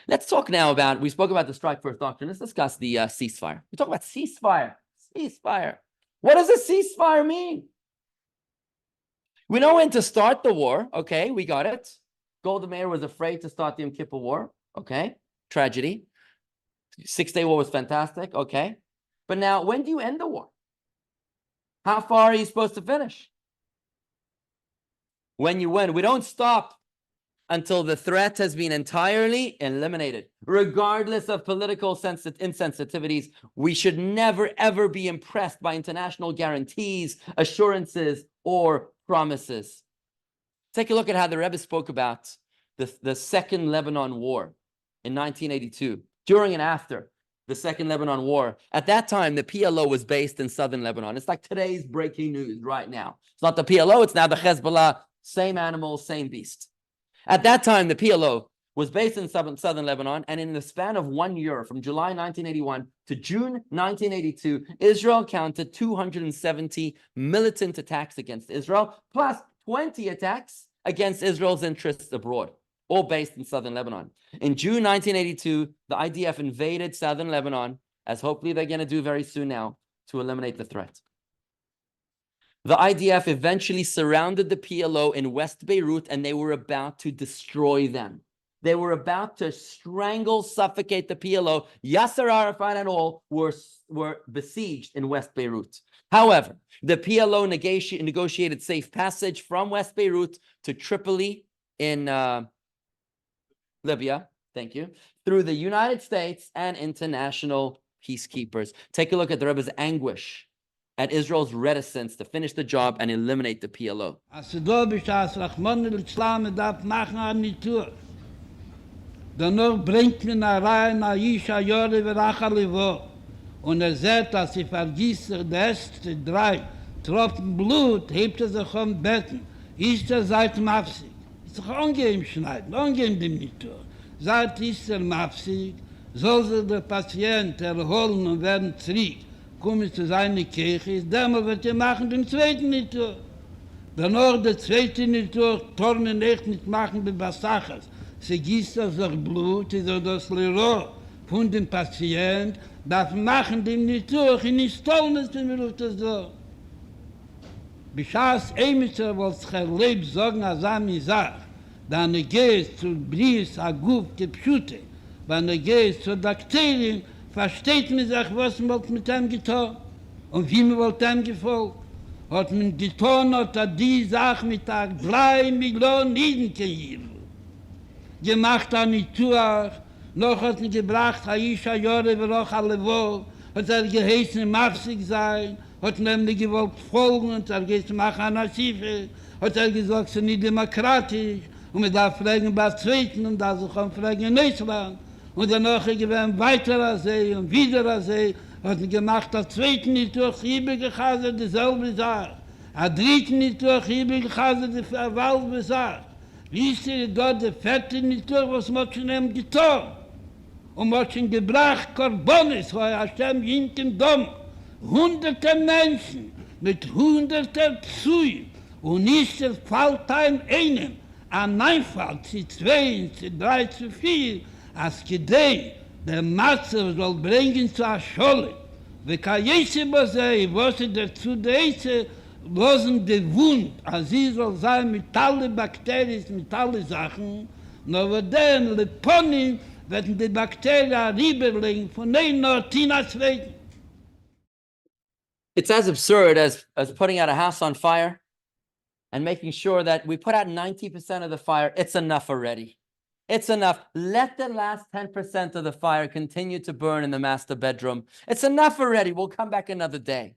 Let's talk now about, we spoke about the strike first doctrine. Let's discuss the ceasefire. We talk about ceasefire. Ceasefire. What does a ceasefire mean? We know when to start the war. Okay, we got it. Golda Meir was afraid to start the Yom Kippur War. Okay, tragedy. 6-Day War was fantastic. Okay. But now, when do you end the war? How far are you supposed to finish? When you win. We don't stop until the threat has been entirely eliminated. Regardless of political insensitivities, we should never, ever be impressed by international guarantees, assurances, or promises. Take a look at how the Rebbe spoke about the Second Lebanon War in 1982, during and after the Second Lebanon War. At that time, the PLO was based in southern Lebanon. It's like today's breaking news right now. It's not the PLO, it's now the Hezbollah, same animal, same beast. At that time, the PLO was based in southern Lebanon, and in the span of 1 year, from July 1981 to June 1982, Israel counted 270 militant attacks against Israel, plus 20 attacks against Israel's interests abroad, all based in southern Lebanon. In June 1982, the IDF invaded southern Lebanon, as hopefully they're going to do very soon now, to eliminate the threat. The IDF eventually surrounded the PLO in West Beirut, and they were about to destroy them. They were about to strangle, suffocate the PLO. Yasser Arafat and all were besieged in West Beirut. However, the PLO negotiated safe passage from West Beirut to Tripoli in Libya, thank you, through the United States and international peacekeepers. Take a look at the Rebbe's anguish at Israel's reticence to finish the job and eliminate the PLO. Danach bringt mir rein Aisha Jore Verachalivo und sieht, dass sie vergisst die ersten 3 Tropfen Blut, hebt sich am Betten, ist seit Mafsig. Ist doch angehen schneiden, angehen dem nicht. Seit ist Mafsig, soll sich der Patient erholen und werden zurück, kommen zu seiner Kirche, dann wird machen den zweiten nicht. Danach der zweite nicht, tornen echt nicht machen mit Basachas. Sie gießt aus das Blut, ist das Lero von dem Patient, das machen dem nicht durch, in die Stolnes, wenn wir das so. Beschaß Emitzer, was sich erlebt, sagen, als Ami sagt, dann gehst zu Bries, Aguf, Gepschute, wenn gehst zu Bakterien, versteht man sich, was man mit ihm getan und wie man mit ihm gefolgt. Hat man getan, hat die Sache mit der 3 Millionen Nieden gemacht an die Tuach, noch hat ihn gebracht, Aisha Jore Veroch Alevo, hat geheißen, Mafsig sein, hat nämlich gewollt folgen, und geht machen an Asife, hat gesagt, sie sind nicht demokratisch, und man darf fragen bei Zweiten, und da sich fragen in Deutschland, und danach gewinnt weiterer See, und wiederer See, hat ihn gemacht, der Zweiten nicht durch Hibelgechase, dieselbe Sache, der Dritten nicht durch Hibelgechase, die Verwalbe Sache. Wie ist dort der Fette nicht durch, was man schon ihm getan? Und man schon gebracht, Korbonis, weil Hashem hinter dem Dom. 100 Menschen mit 100 Psuien. Und nicht es fällt einem, an Einfall, zu 2, zu 3, zu 4, als Gedei, der Matze soll bringen zu der Schule. Wie kann Jesse Bosei, was ist dazu der Jesse, losen de Wund, als sie soll sein mit allen Bakterien, mit allen Sachen, nur dann Leponin werden die Bakterien rüberlegen von einer Tina zweiten. It's as absurd as putting out a house on fire and making sure that we put out 90% of the fire. It's enough already. It's enough. Let the last 10% of the fire continue to burn in the master bedroom. It's enough already. We'll come back another day.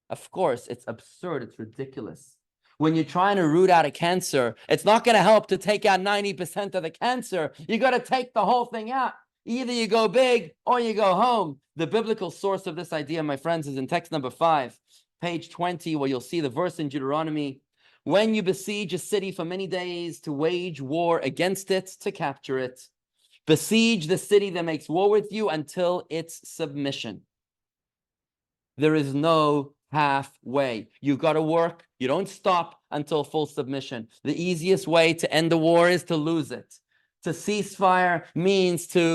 Of course, it's absurd. It's ridiculous. When you're trying to root out a cancer, it's not going to help to take out 90% of the cancer. You got to take the whole thing out. Either you go big or you go home. The biblical source of this idea, my friends, is in text number 5, page 20, where you'll see the verse in Deuteronomy. When you besiege a city for many days to wage war against it, to capture it, besiege the city that makes war with you until its submission. There is no halfway. You've got to work. You don't stop until full submission. The easiest way to end the war is to lose it, to ceasefire means to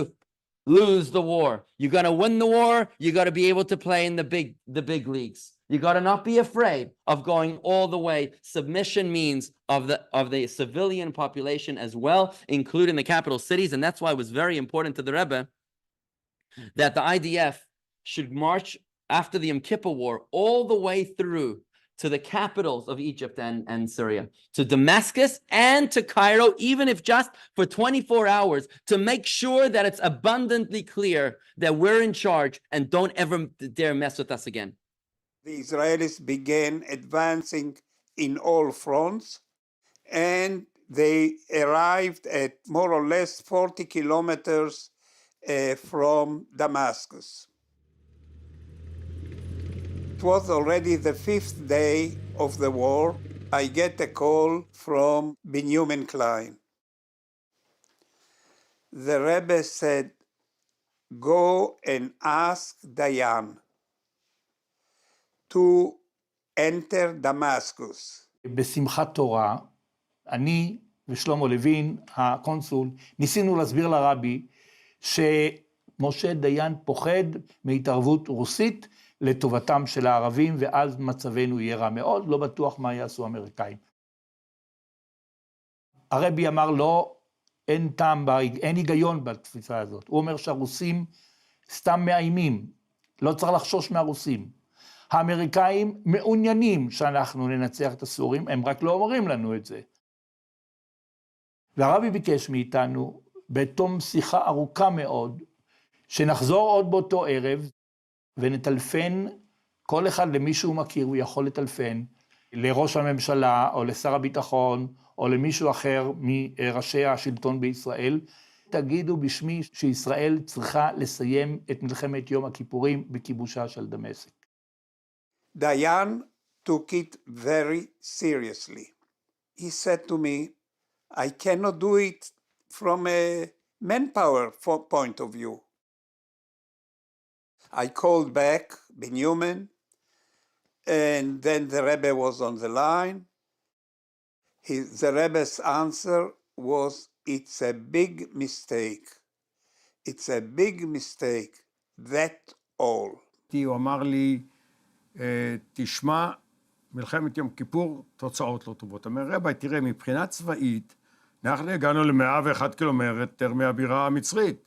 lose the war. You're going to win the war. You got to be able to play in the big leagues. You got to not be afraid of going all the way. Submission means of the civilian population as well, including the capital cities. And that's why it was very important to the Rebbe that the IDF should march after the Yom Kippur War all the way through to the capitals of Egypt and Syria, to Damascus and to Cairo, even if just for 24 hours, to make sure that it's abundantly clear that we're in charge and don't ever dare mess with us again. The Israelis began advancing in all fronts, and they arrived at more or less 40 kilometers from Damascus. It was already the 5th day of the war. I get a call from Benjamin Klein. The Rebbe said, go and ask Dayan to enter Damascus. בשמחת תורה, אני ושלמה לוין, הקונסול, ניסינו להסביר לרבי שמשה דיין פוחד מהתערבות רוסית לטובתם של הערבים, ואז מצבנו יהיה רע מאוד, לא בטוח מה יעשו האמריקאים. הרבי אמר לו, אין טעם, אין היגיון בתפיסה הזאת. הוא אומר שהרוסים סתם מאיימים, לא צריך לחשוש מהרוסים. האמריקאים מעוניינים שאנחנו ננצח את הסורים, הם רק לא אומרים לנו את זה. והרבי ביקש מאיתנו, בתום שיחה ארוכה מאוד, שנחזור עוד באותו ערב, ונטלפן כל אחד למי שהוא מכיר, הוא יכול לטלפן, לראש הממשלה, או לשר הביטחון, או למישהו אחר מראשי השלטון בישראל, תגידו בשמי שישראל צריכה לסיים את מלחמת יום הכיפורים בכיבושה של דמשק. Dayan took it very seriously. He said to me, I cannot do it from a manpower point of view. I called back Benjamin, and then the Rebbe was on the line. The Rebbe's answer was, it's a big mistake. It's a big mistake. That's all. הוא אמר לי, תשמע, מלחמת יום כיפור, תוצאות לא טובות. אומר, רבי, תראה, מבחינה צבאית, אנחנו הגענו ל-101 קילומטר מהבירה המצרית.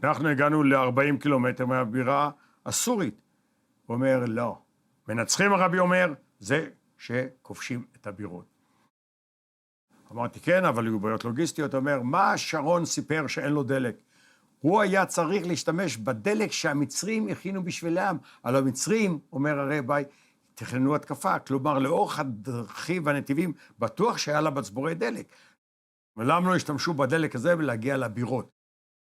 אנחנו הגענו ל-40 קילומטר מהבירה הסורית. הוא אומר, לא. מנצחים, הרבי אומר, זה שכובשים את הבירות. אמרתי, כן, אבל היו בעיות לוגיסטיות. אומר, מה שרון סיפר שאין לו דלק? הוא היה צריך להשתמש בדלק שהמצרים הכינו בשבילם. על המצרים, אומר הרבי, תכננו התקפה. כלומר, לאורך הדרכים והנתיבים, בטוח שהיה לה מצבורי דלק. ולמה לא השתמשו בדלק הזה ולהגיע לבירות?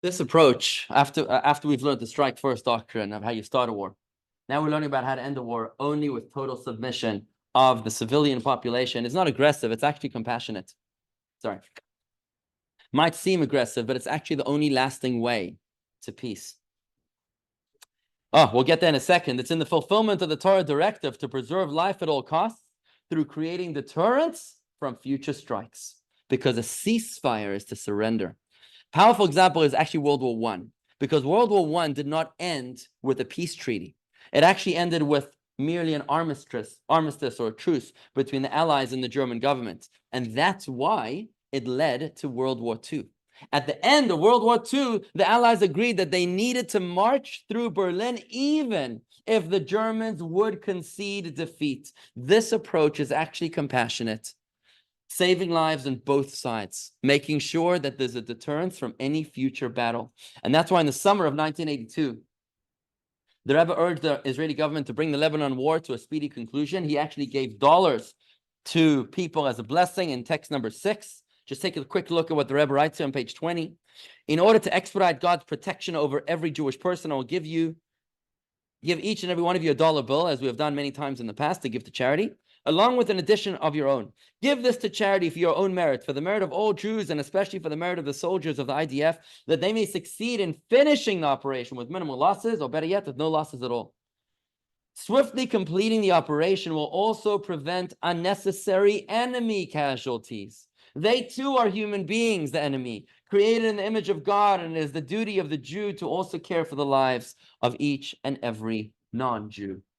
This approach, after we've learned the strike first doctrine of how you start a war, now we're learning about how to end a war only with total submission of the civilian population. It's not aggressive, it's actually compassionate. Sorry. Might seem aggressive, but it's actually the only lasting way to peace. Oh, we'll get there in a second. It's in the fulfillment of the Torah directive to preserve life at all costs through creating deterrence from future strikes, because a ceasefire is to surrender. Powerful example is actually World War I, because World War I did not end with a peace treaty. It actually ended with merely an armistice or a truce between the Allies and the German government. And that's why it led to World War II. At the end of World War II, the Allies agreed that they needed to march through Berlin even if the Germans would concede defeat. This approach is actually compassionate, saving lives on both sides, making sure that there's a deterrence from any future battle. And that's why in the summer of 1982, the Rebbe urged the Israeli government to bring the Lebanon war to a speedy conclusion. He actually gave dollars to people as a blessing in text number 6. Just take a quick look at what the Rebbe writes here on page 20. In order to expedite God's protection over every Jewish person, I will give each and every one of you a dollar bill, as we have done many times in the past, to give to charity, along with an addition of your own. Give this to charity for your own merit, for the merit of all Jews, and especially for the merit of the soldiers of the IDF, that they may succeed in finishing the operation with minimal losses, or better yet, with no losses at all. Swiftly completing the operation will also prevent unnecessary enemy casualties. They too are human beings, the enemy. created in the image of God, and it is the duty of the Jew to also care for the lives of each and every non-Jew.